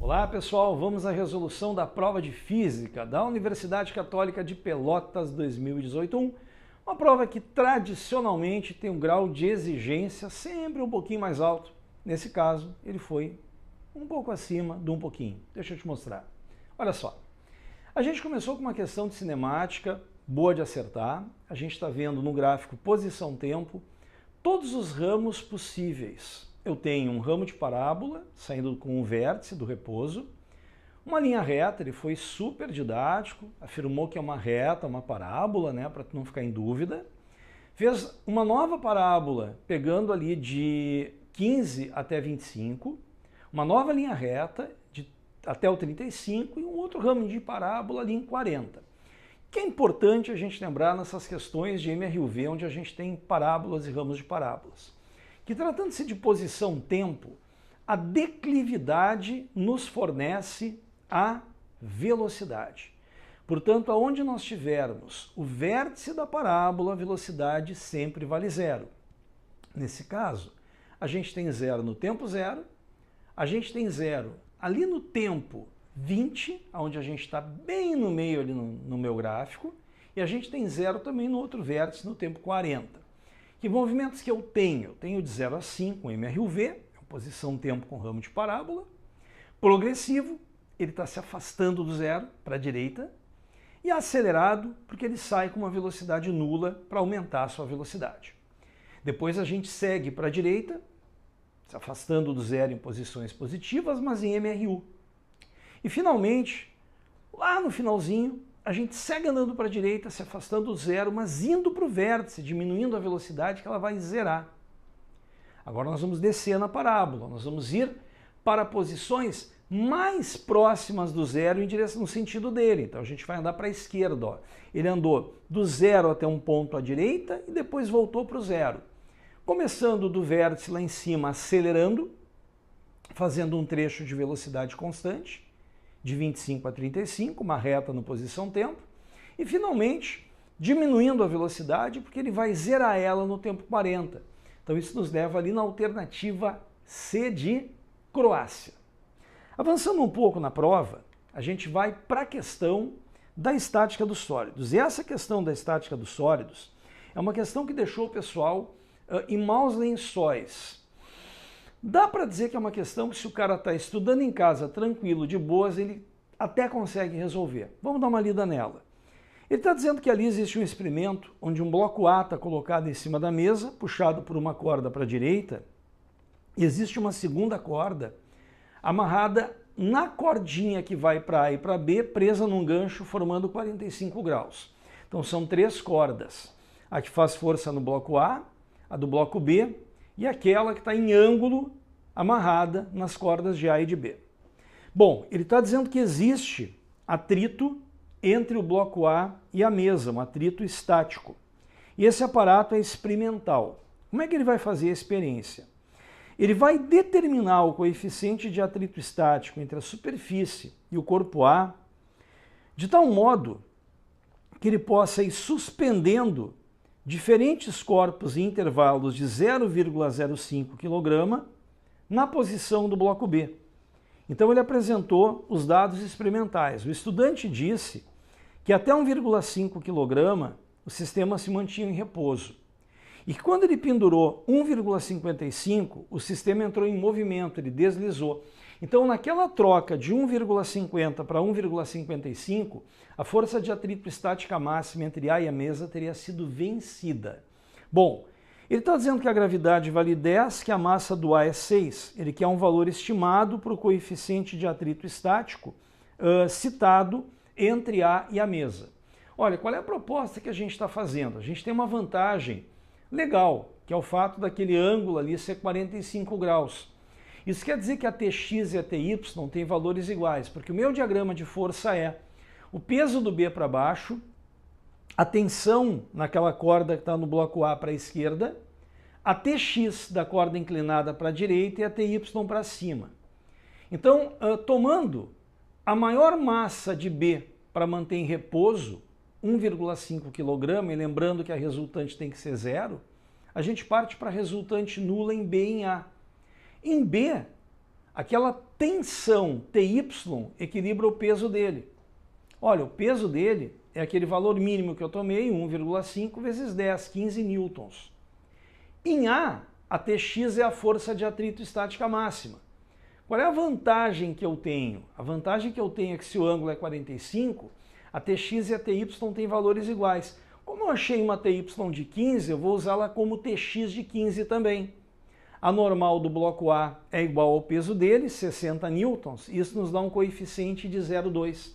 Olá pessoal, vamos à resolução da prova de Física da Universidade Católica de Pelotas 2018-1, uma prova que tradicionalmente tem um grau de exigência sempre um pouquinho mais alto. Nesse caso, ele foi um pouco acima de um pouquinho. Deixa eu te mostrar. Olha só, a gente começou com uma questão de cinemática, boa de acertar. A gente está vendo no gráfico posição-tempo todos os ramos possíveis. Eu tenho um ramo de parábola, saindo com um vértice do repouso, uma linha reta, ele foi super didático, afirmou que é uma reta, uma parábola, né, para não ficar em dúvida. Fez uma nova parábola, pegando ali de 15 até 25, uma nova linha reta até o 35 e um outro ramo de parábola ali em 40. Que é importante a gente lembrar nessas questões de MRUV, onde a gente tem parábolas e ramos de parábolas. Que tratando-se de posição-tempo, a declividade nos fornece a velocidade. Portanto, aonde nós tivermos o vértice da parábola, a velocidade sempre vale zero. Nesse caso, a gente tem zero no tempo zero, a gente tem zero ali no tempo 20, onde a gente está bem no meio ali no meu gráfico, e a gente tem zero também no outro vértice no tempo 40. Que movimentos que eu tenho? Eu tenho de 0 a 5, um MRUV, posição-tempo com ramo de parábola. Progressivo, ele está se afastando do zero para a direita. E acelerado, porque ele sai com uma velocidade nula para aumentar a sua velocidade. Depois a gente segue para a direita, se afastando do zero em posições positivas, mas em MRU. E finalmente, lá no finalzinho, a gente segue andando para a direita, se afastando do zero, mas indo para o vértice, diminuindo a velocidade que ela vai zerar. Agora nós vamos descer na parábola, nós vamos ir para posições mais próximas do zero em direção no sentido dele. Então a gente vai andar para a esquerda. Ó. Ele andou do zero até um ponto à direita e depois voltou para o zero. Começando do vértice lá em cima, acelerando, fazendo um trecho de velocidade constante, de 25 a 35, uma reta no posição-tempo, e finalmente diminuindo a velocidade, porque ele vai zerar ela no tempo 40. Então isso nos leva ali na alternativa C de Croácia. Avançando um pouco na prova, a gente vai para a questão da estática dos sólidos. E essa questão da estática dos sólidos é uma questão que deixou o pessoal em maus lençóis. Dá para dizer que é uma questão que se o cara está estudando em casa tranquilo, de boas, ele até consegue resolver. Vamos dar uma lida nela. Ele está dizendo que ali existe um experimento onde um bloco A está colocado em cima da mesa, puxado por uma corda para a direita, e existe uma segunda corda amarrada na cordinha que vai para A e para B, presa num gancho, formando 45 graus. Então são três cordas. A que faz força no bloco A, a do bloco B, e aquela que está em ângulo amarrada nas cordas de A e de B. Bom, ele está dizendo que existe atrito entre o bloco A e a mesa, um atrito estático. E esse aparato é experimental. Como é que ele vai fazer a experiência? Ele vai determinar o coeficiente de atrito estático entre a superfície e o corpo A, de tal modo que ele possa ir suspendendo diferentes corpos em intervalos de 0,05 kg na posição do bloco B. Então ele apresentou os dados experimentais. O estudante disse que até 1,5 kg o sistema se mantinha em repouso. E que quando ele pendurou 1,55, o sistema entrou em movimento, ele deslizou. Então naquela troca de 1,50 para 1,55, a força de atrito estática máxima entre A e a mesa teria sido vencida. Bom, ele está dizendo que a gravidade vale 10, que a massa do A é 6. Ele quer um valor estimado para o coeficiente de atrito estático citado entre A e a mesa. Olha, qual é a proposta que a gente está fazendo? A gente tem uma vantagem legal, que é o fato daquele ângulo ali ser 45 graus. Isso quer dizer que a Tx e a Ty têm valores iguais, porque o meu diagrama de força é o peso do B para baixo, a tensão naquela corda que está no bloco A para a esquerda, a Tx da corda inclinada para a direita e a Ty para cima. Então, tomando a maior massa de B para manter em repouso, 1,5 kg, e lembrando que a resultante tem que ser zero, a gente parte para a resultante nula em B e em A. Em B, aquela tensão TY equilibra o peso dele. Olha, o peso dele é aquele valor mínimo que eu tomei, 1,5 vezes 10, 15 newtons. Em A Tx é a força de atrito estática máxima. Qual é a vantagem que eu tenho? A vantagem que eu tenho é que se o ângulo é 45, a Tx e a Ty têm valores iguais. Como eu achei uma Ty de 15, eu vou usá-la como Tx de 15 também. A normal do bloco A é igual ao peso dele, 60 newtons, isso nos dá um coeficiente de 0,2.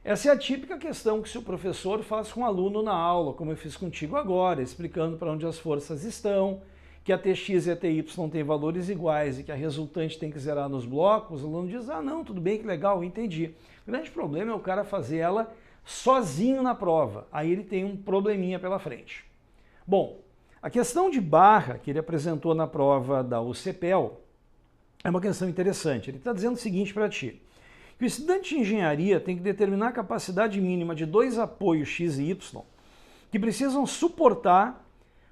Essa é a típica questão que o professor faz com o aluno na aula, como eu fiz contigo agora, explicando para onde as forças estão, que a Tx e a Ty têm valores iguais e que a resultante tem que zerar nos blocos. O aluno diz, ah não, tudo bem, que legal, eu entendi. O grande problema é o cara fazer ela sozinho na prova, aí ele tem um probleminha pela frente. Bom, a questão de barra que ele apresentou na prova da UCPEL é uma questão interessante. Ele está dizendo o seguinte para ti, que o estudante de engenharia tem que determinar a capacidade mínima de dois apoios X e Y que precisam suportar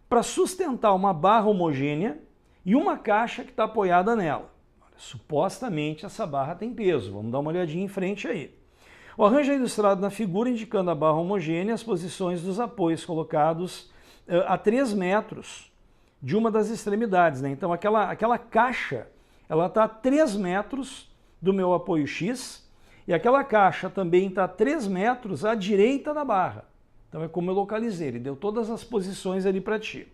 para sustentar uma barra homogênea e uma caixa que está apoiada nela. Supostamente essa barra tem peso, vamos dar uma olhadinha em frente aí. O arranjo é ilustrado na figura indicando a barra homogênea e as posições dos apoios colocados a 3 metros de uma das extremidades, né? Então aquela caixa ela está a 3 metros do meu apoio X e aquela caixa também está a 3 metros à direita da barra. Então é como eu localizei, ele deu todas as posições ali para ti.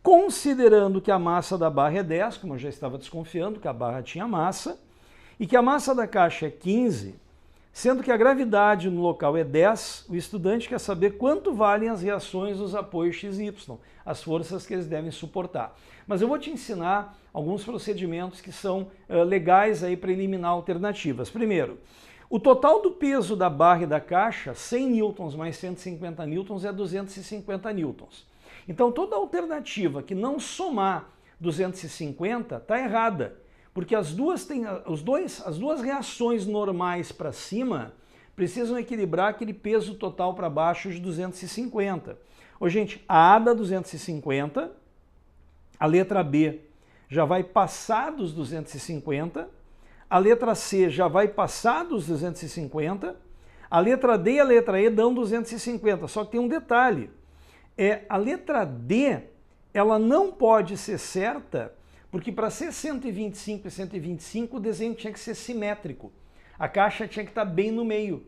Considerando que a massa da barra é 10, como eu já estava desconfiando que a barra tinha massa, e que a massa da caixa é 15, sendo que a gravidade no local é 10, o estudante quer saber quanto valem as reações dos apoios X e Y, as forças que eles devem suportar. Mas eu vou te ensinar alguns procedimentos que são legais aí para eliminar alternativas. Primeiro, o total do peso da barra e da caixa, 100 newtons mais 150 newtons, é 250 newtons. Então toda alternativa que não somar 250 está errada, porque as duas reações normais para cima precisam equilibrar aquele peso total para baixo de 250. Ô, gente, a A dá 250, a letra B já vai passar dos 250, a letra C já vai passar dos 250, a letra D e a letra E dão 250, só que tem um detalhe, a letra D ela não pode ser certa, porque para ser 125 e 125 o desenho tinha que ser simétrico, a caixa tinha que estar bem no meio.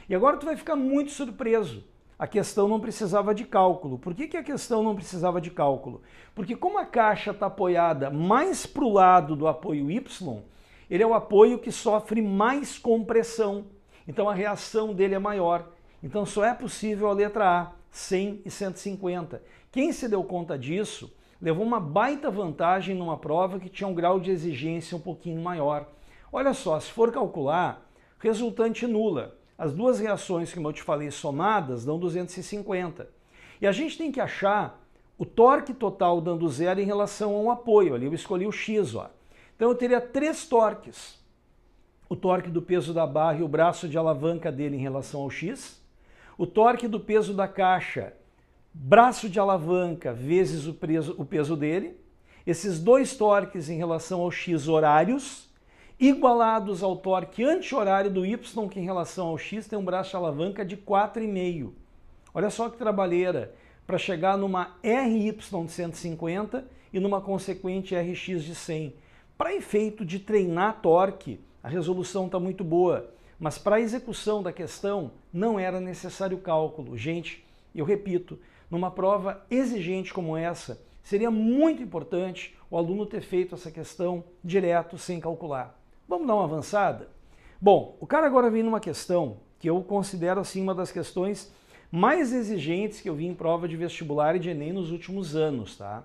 E agora tu vai ficar muito surpreso, a questão não precisava de cálculo. Por que a questão não precisava de cálculo? Porque como a caixa está apoiada mais para o lado do apoio Y, ele é o apoio que sofre mais compressão, então a reação dele é maior. Então só é possível a letra A, 100 e 150. Quem se deu conta disso levou uma baita vantagem numa prova que tinha um grau de exigência um pouquinho maior. Olha só, se for calcular, resultante nula. As duas reações, como eu te falei, somadas dão 250. E a gente tem que achar o torque total dando zero em relação ao apoio. Ali eu escolhi o X, ó. Então eu teria 3 torques. O torque do peso da barra e o braço de alavanca dele em relação ao X. O torque do peso da caixa, braço de alavanca vezes o peso dele. Esses 2 torques em relação ao X horários, igualados ao torque anti-horário do Y, que em relação ao X tem um braço de alavanca de 4,5. Olha só que trabalheira para chegar numa RY de 150 e numa consequente RX de 100. Para efeito de treinar torque, a resolução está muito boa, mas para a execução da questão não era necessário cálculo. Gente, eu repito, numa prova exigente como essa, seria muito importante o aluno ter feito essa questão direto, sem calcular. Vamos dar uma avançada? Bom, o cara agora vem numa questão que eu considero assim uma das questões mais exigentes que eu vi em prova de vestibular e de Enem nos últimos anos, tá?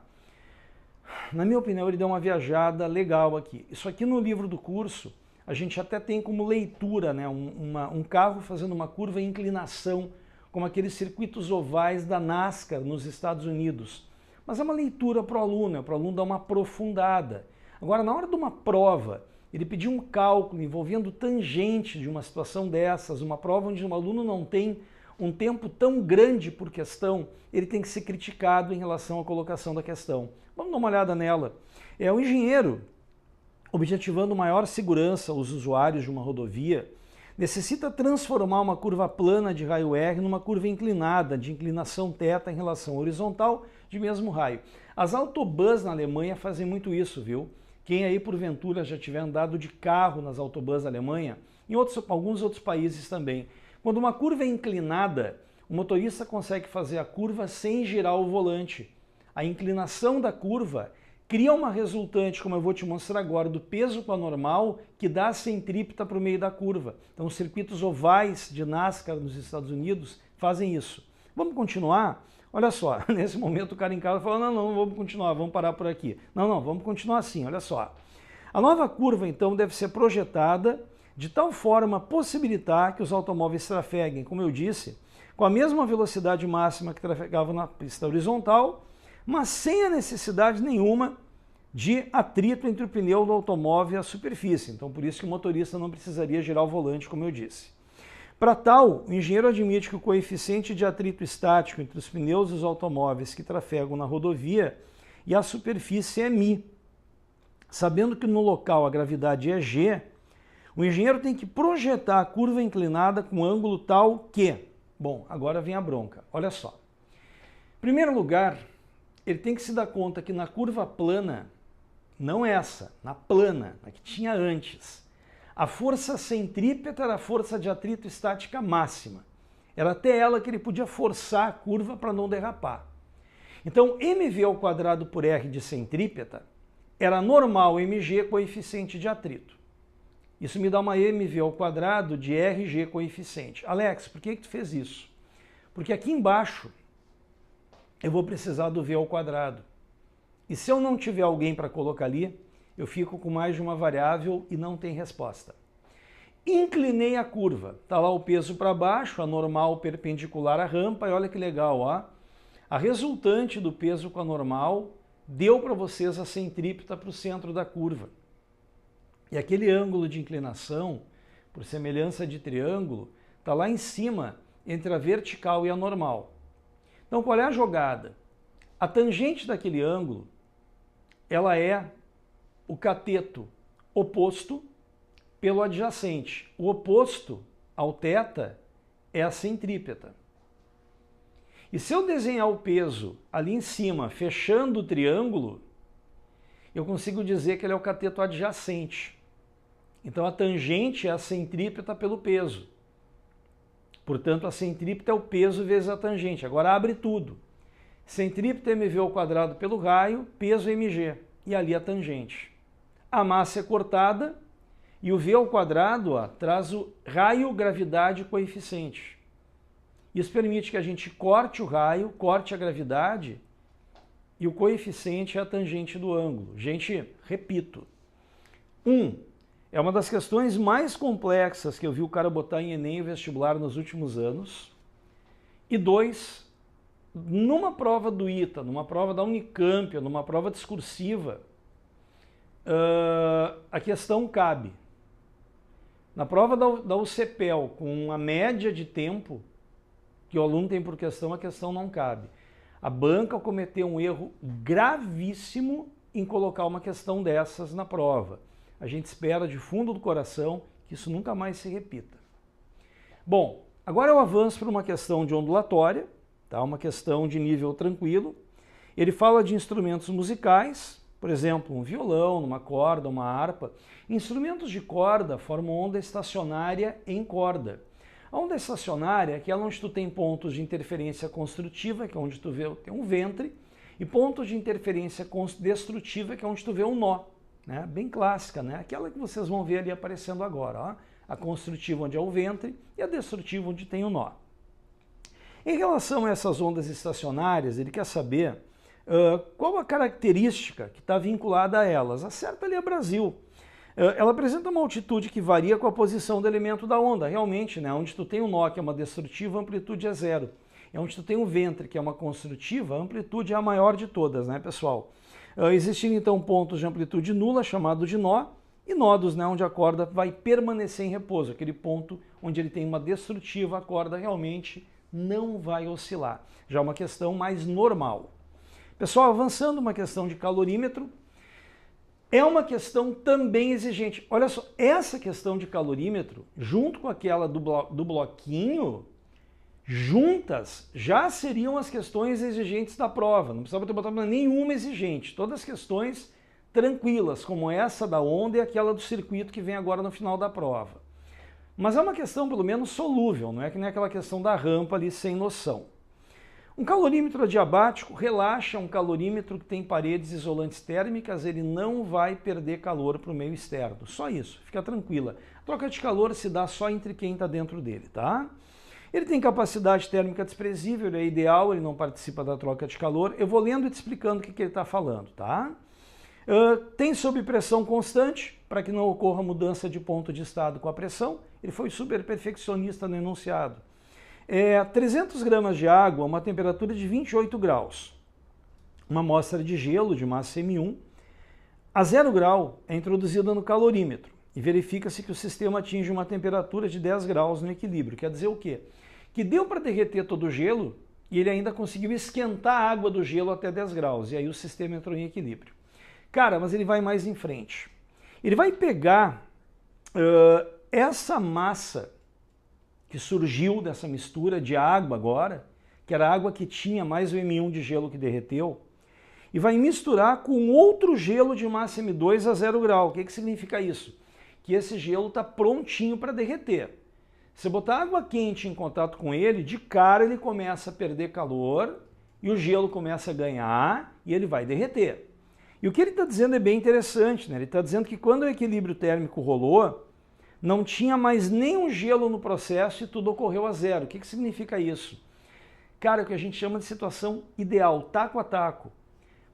Na minha opinião, ele deu uma viajada legal aqui. Isso aqui no livro do curso, a gente até tem como leitura, né, um carro fazendo uma curva em inclinação, como aqueles circuitos ovais da NASCAR nos Estados Unidos. Mas é uma leitura para o aluno dar uma aprofundada. Agora, na hora de uma prova, ele pediu um cálculo envolvendo tangente de uma situação dessas, uma prova onde um aluno não tem um tempo tão grande por questão, ele tem que ser criticado em relação à colocação da questão. Vamos dar uma olhada nela. O engenheiro objetivando maior segurança aos usuários de uma rodovia, necessita transformar uma curva plana de raio R numa curva inclinada, de inclinação θ em relação horizontal, de mesmo raio. As autobahns na Alemanha fazem muito isso, viu? Quem aí porventura já tiver andado de carro nas autobahns da Alemanha, em alguns outros países também, quando uma curva é inclinada, o motorista consegue fazer a curva sem girar o volante. A inclinação da curva cria uma resultante, como eu vou te mostrar agora, do peso com a normal, que dá a centrípeta para o meio da curva. Então, os circuitos ovais de NASCAR nos Estados Unidos fazem isso. Vamos continuar? Olha só, nesse momento o cara em casa falou, não, vamos continuar, vamos parar por aqui. Não, vamos continuar assim, olha só. A nova curva, então, deve ser projetada de tal forma a possibilitar que os automóveis trafeguem, como eu disse, com a mesma velocidade máxima que trafegavam na pista horizontal, mas sem a necessidade nenhuma de atrito entre o pneu do automóvel e a superfície. Então, por isso que o motorista não precisaria girar o volante, como eu disse. Para tal, o engenheiro admite que o coeficiente de atrito estático entre os pneus dos automóveis que trafegam na rodovia e a superfície é μ. Sabendo que no local a gravidade é G, o engenheiro tem que projetar a curva inclinada com ângulo tal que... Bom, agora vem a bronca. Olha só. Em primeiro lugar, ele tem que se dar conta que na curva plana, não essa, na plana, na que tinha antes, a força centrípeta era a força de atrito estática máxima. Era até ela que ele podia forçar a curva para não derrapar. Então, mv ao quadrado por r de centrípeta era normal mg coeficiente de atrito. Isso me dá uma mv ao quadrado de rg coeficiente. Alex, por que tu fez isso? Porque aqui embaixo eu vou precisar do v ao quadrado. E se eu não tiver alguém para colocar ali, eu fico com mais de uma variável e não tem resposta. Inclinei a curva. Está lá o peso para baixo, a normal perpendicular à rampa, e olha que legal, ó. A resultante do peso com a normal deu para vocês a centrípeta para o centro da curva. E aquele ângulo de inclinação, por semelhança de triângulo, está lá em cima, entre a vertical e a normal. Então, qual é a jogada? A tangente daquele ângulo, ela é o cateto oposto pelo adjacente. O oposto ao θ é a centrípeta. E se eu desenhar o peso ali em cima, fechando o triângulo, eu consigo dizer que ele é o cateto adjacente. Então a tangente é a centrípeta pelo peso. Portanto, a centrípeta é o peso vezes a tangente. Agora abre tudo. Centrípeta mv ao quadrado pelo raio, peso mg. E ali a tangente. A massa é cortada e o v ao quadrado traz o raio, gravidade e coeficiente. Isso permite que a gente corte o raio, corte a gravidade e o coeficiente é a tangente do ângulo. Gente, repito. 1. É uma das questões mais complexas que eu vi o cara botar em Enem e vestibular nos últimos anos. E 2, numa prova do ITA, numa prova da Unicamp, numa prova discursiva, a questão cabe. Na prova da UCPEL, com a média de tempo que o aluno tem por questão, a questão não cabe. A banca cometeu um erro gravíssimo em colocar uma questão dessas na prova. A gente espera de fundo do coração que isso nunca mais se repita. Bom, agora eu avanço para uma questão de ondulatória, tá? Uma questão de nível tranquilo. Ele fala de instrumentos musicais, por exemplo, um violão, uma corda, uma harpa. Instrumentos de corda formam onda estacionária em corda. A onda estacionária é aquela onde tu tem pontos de interferência construtiva, que é onde tu vê tem um ventre, e pontos de interferência destrutiva, que é onde tu vê um nó. Né? Bem clássica, né? Aquela que vocês vão ver ali aparecendo agora. Ó? A construtiva onde é o ventre e a destrutiva onde tem o nó. Em relação a essas ondas estacionárias, ele quer saber qual a característica que está vinculada a elas. Acerta ali a Brasil. Ela apresenta uma altitude que varia com a posição do elemento da onda. Realmente, né? Onde tu tem um nó, que é uma destrutiva, a amplitude é 0. É onde tu tem um ventre, que é uma construtiva, a amplitude é a maior de todas, né, pessoal? Existindo, então, pontos de amplitude nula, chamado de nó, e nodos, né, onde a corda vai permanecer em repouso. Aquele ponto onde ele tem uma destrutiva, a corda realmente não vai oscilar. Já é uma questão mais normal. Pessoal, avançando, uma questão de calorímetro. é uma questão também exigente. Olha só, essa questão de calorímetro, junto com aquela do bloquinho, juntas já seriam as questões exigentes da prova. Não precisava ter botado nenhuma exigente. Todas as questões tranquilas, como essa da onda e aquela do circuito que vem agora no final da prova. Mas é uma questão pelo menos solúvel, não é que nem aquela questão da rampa ali sem noção. Um calorímetro adiabático relaxa um calorímetro que tem paredes isolantes térmicas, ele não vai perder calor para o meio externo. Só isso, fica tranquila. A troca de calor se dá só entre quem está dentro dele, tá? Ele tem capacidade térmica desprezível, ele é ideal, ele não participa da troca de calor. Eu vou lendo e te explicando o que ele está falando, tá? Tem sob pressão constante, para que não ocorra mudança de ponto de estado com a pressão. Ele foi super perfeccionista no enunciado. 300 gramas de água, uma temperatura de 28 graus. Uma amostra de gelo de massa M1. A 0 grau é introduzida no calorímetro e verifica-se que o sistema atinge uma temperatura de 10 graus no equilíbrio. Quer dizer o quê? Que deu para derreter todo o gelo e ele ainda conseguiu esquentar a água do gelo até 10 graus. E aí o sistema entrou em equilíbrio. Cara, mas ele vai mais em frente. Ele vai pegar essa massa que surgiu dessa mistura de água agora, que era a água que tinha mais o M1 de gelo que derreteu, e vai misturar com outro gelo de massa M2 a 0 grau. O que significa isso? Que esse gelo está prontinho para derreter. Se botar água quente em contato com ele, de cara ele começa a perder calor e o gelo começa a ganhar e ele vai derreter. E o que ele está dizendo é bem interessante, né? Ele está dizendo que quando o equilíbrio térmico rolou, não tinha mais nenhum gelo no processo e tudo ocorreu a zero. O que significa isso? Cara, é o que a gente chama de situação ideal, taco a taco.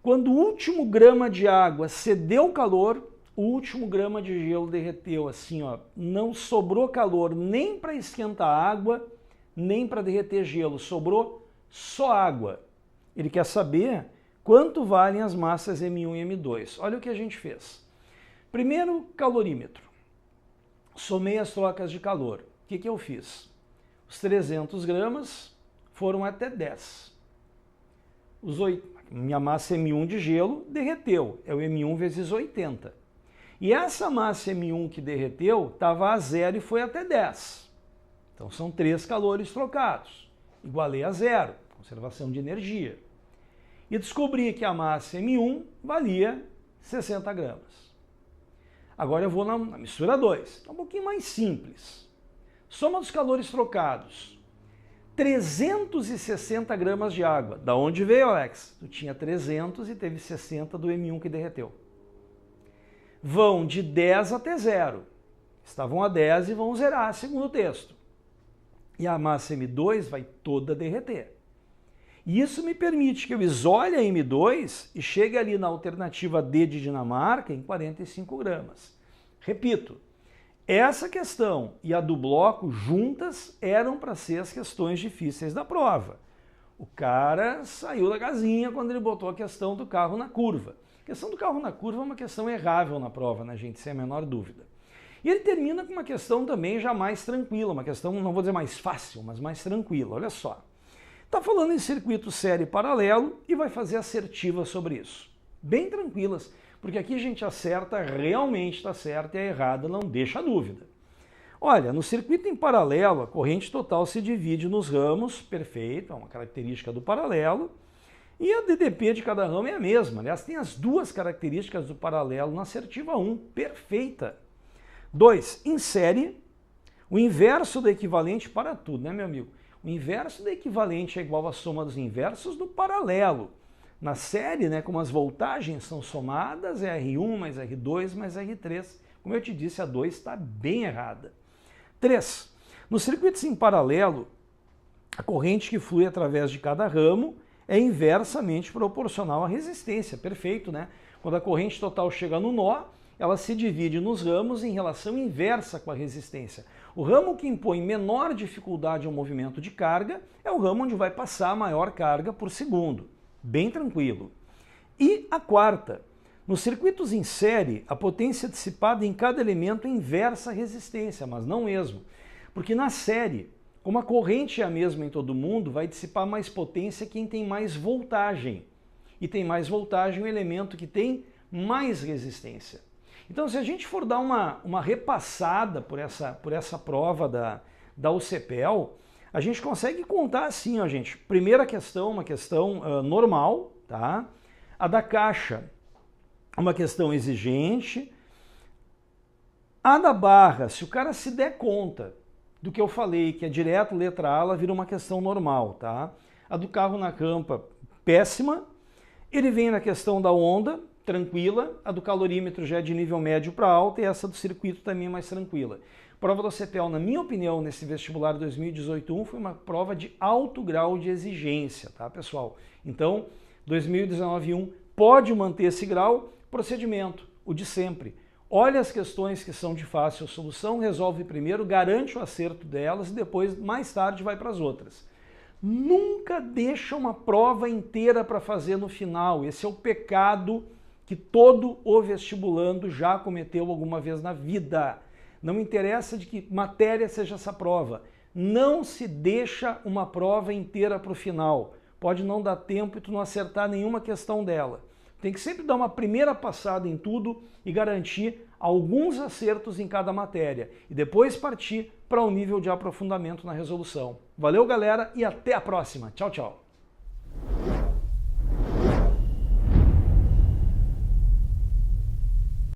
Quando o último grama de água cedeu calor, o último grama de gelo derreteu, assim, ó, não sobrou calor nem para esquentar água, nem para derreter gelo, sobrou só água. Ele quer saber quanto valem as massas M1 e M2. Olha o que a gente fez. Primeiro, calorímetro. Somei as trocas de calor. O que eu fiz? Os 300 gramas foram até 10. Minha massa M1 de gelo derreteu, é o M1 vezes 80. E essa massa M1 que derreteu estava a 0 e foi até 10. Então são 3 calores trocados. Igualei a 0, conservação de energia. E descobri que a massa M1 valia 60 gramas. Agora eu vou na mistura 2, um pouquinho mais simples. Soma dos calores trocados. 360 gramas de água. Da onde veio, Alex? Tu tinha 300 e teve 60 do M1 que derreteu. Vão de 10 até 0. Estavam a 10 e vão zerar, segundo o texto. E a massa M2 vai toda derreter. E isso me permite que eu isole a M2 e chegue ali na alternativa D de Dinamarca em 45 gramas. Repito, essa questão e a do bloco juntas eram para ser as questões difíceis da prova. O cara saiu da casinha quando ele botou a questão do carro na curva. A questão do carro na curva é uma questão errável na prova, né, gente? Sem a menor dúvida. E ele termina com uma questão também já mais tranquila, uma questão, não vou dizer mais fácil, mas mais tranquila. Olha só. Está falando em circuito série paralelo e vai fazer assertivas sobre isso. Bem tranquilas, porque aqui a gente acerta, realmente está certa, e a errada não deixa dúvida. Olha, no circuito em paralelo, a corrente total se divide nos ramos, perfeito, é uma característica do paralelo, e a DDP de cada ramo é a mesma. Aliás, tem as duas características do paralelo na assertiva 1, perfeita. 2. Em série, o inverso do equivalente para tudo, né, meu amigo? O inverso do equivalente é igual à soma dos inversos do paralelo. Na série, né, como as voltagens são somadas, é R1 mais R2 mais R3. Como eu te disse, a 2 está bem errada. 3. Nos circuitos em paralelo, a corrente que flui através de cada ramo é inversamente proporcional à resistência. Perfeito, né? Quando a corrente total chega no nó, ela se divide nos ramos em relação inversa com a resistência. O ramo que impõe menor dificuldade ao movimento de carga é o ramo onde vai passar a maior carga por segundo. Bem tranquilo. E a quarta, nos circuitos em série, a potência dissipada em cada elemento é inversa à resistência, mas não mesmo. Porque na série, como a corrente é a mesma em todo mundo, vai dissipar mais potência quem tem mais voltagem. E tem mais voltagem o elemento que tem mais resistência. Então, se a gente for dar uma repassada por essa prova da UCPEL, a gente consegue contar assim, ó, gente. Primeira questão, uma questão normal, tá? A da Caixa, uma questão exigente. A da Barra, se o cara se der conta do que eu falei, que é direto letra A, ela vira uma questão normal, tá? A do Carro na Campa, péssima. Ele vem na questão da onda, tranquila. A do calorímetro já é de nível médio para alta e essa do circuito também é mais tranquila. A prova da UCPEL, na minha opinião, nesse vestibular 2018-1, foi uma prova de alto grau de exigência, tá, pessoal? Então, 2019-1 pode manter esse grau. Procedimento, o de sempre. Olha as questões que são de fácil solução, resolve primeiro, garante o acerto delas e depois, mais tarde, vai para as outras. Nunca deixa uma prova inteira para fazer no final. Esse é o pecado que todo o vestibulando já cometeu alguma vez na vida. Não interessa de que matéria seja essa prova. Não se deixa uma prova inteira para o final. Pode não dar tempo e tu não acertar nenhuma questão dela. Tem que sempre dar uma primeira passada em tudo e garantir alguns acertos em cada matéria. E depois partir para um nível de aprofundamento na resolução. Valeu, galera, e até a próxima. Tchau, tchau.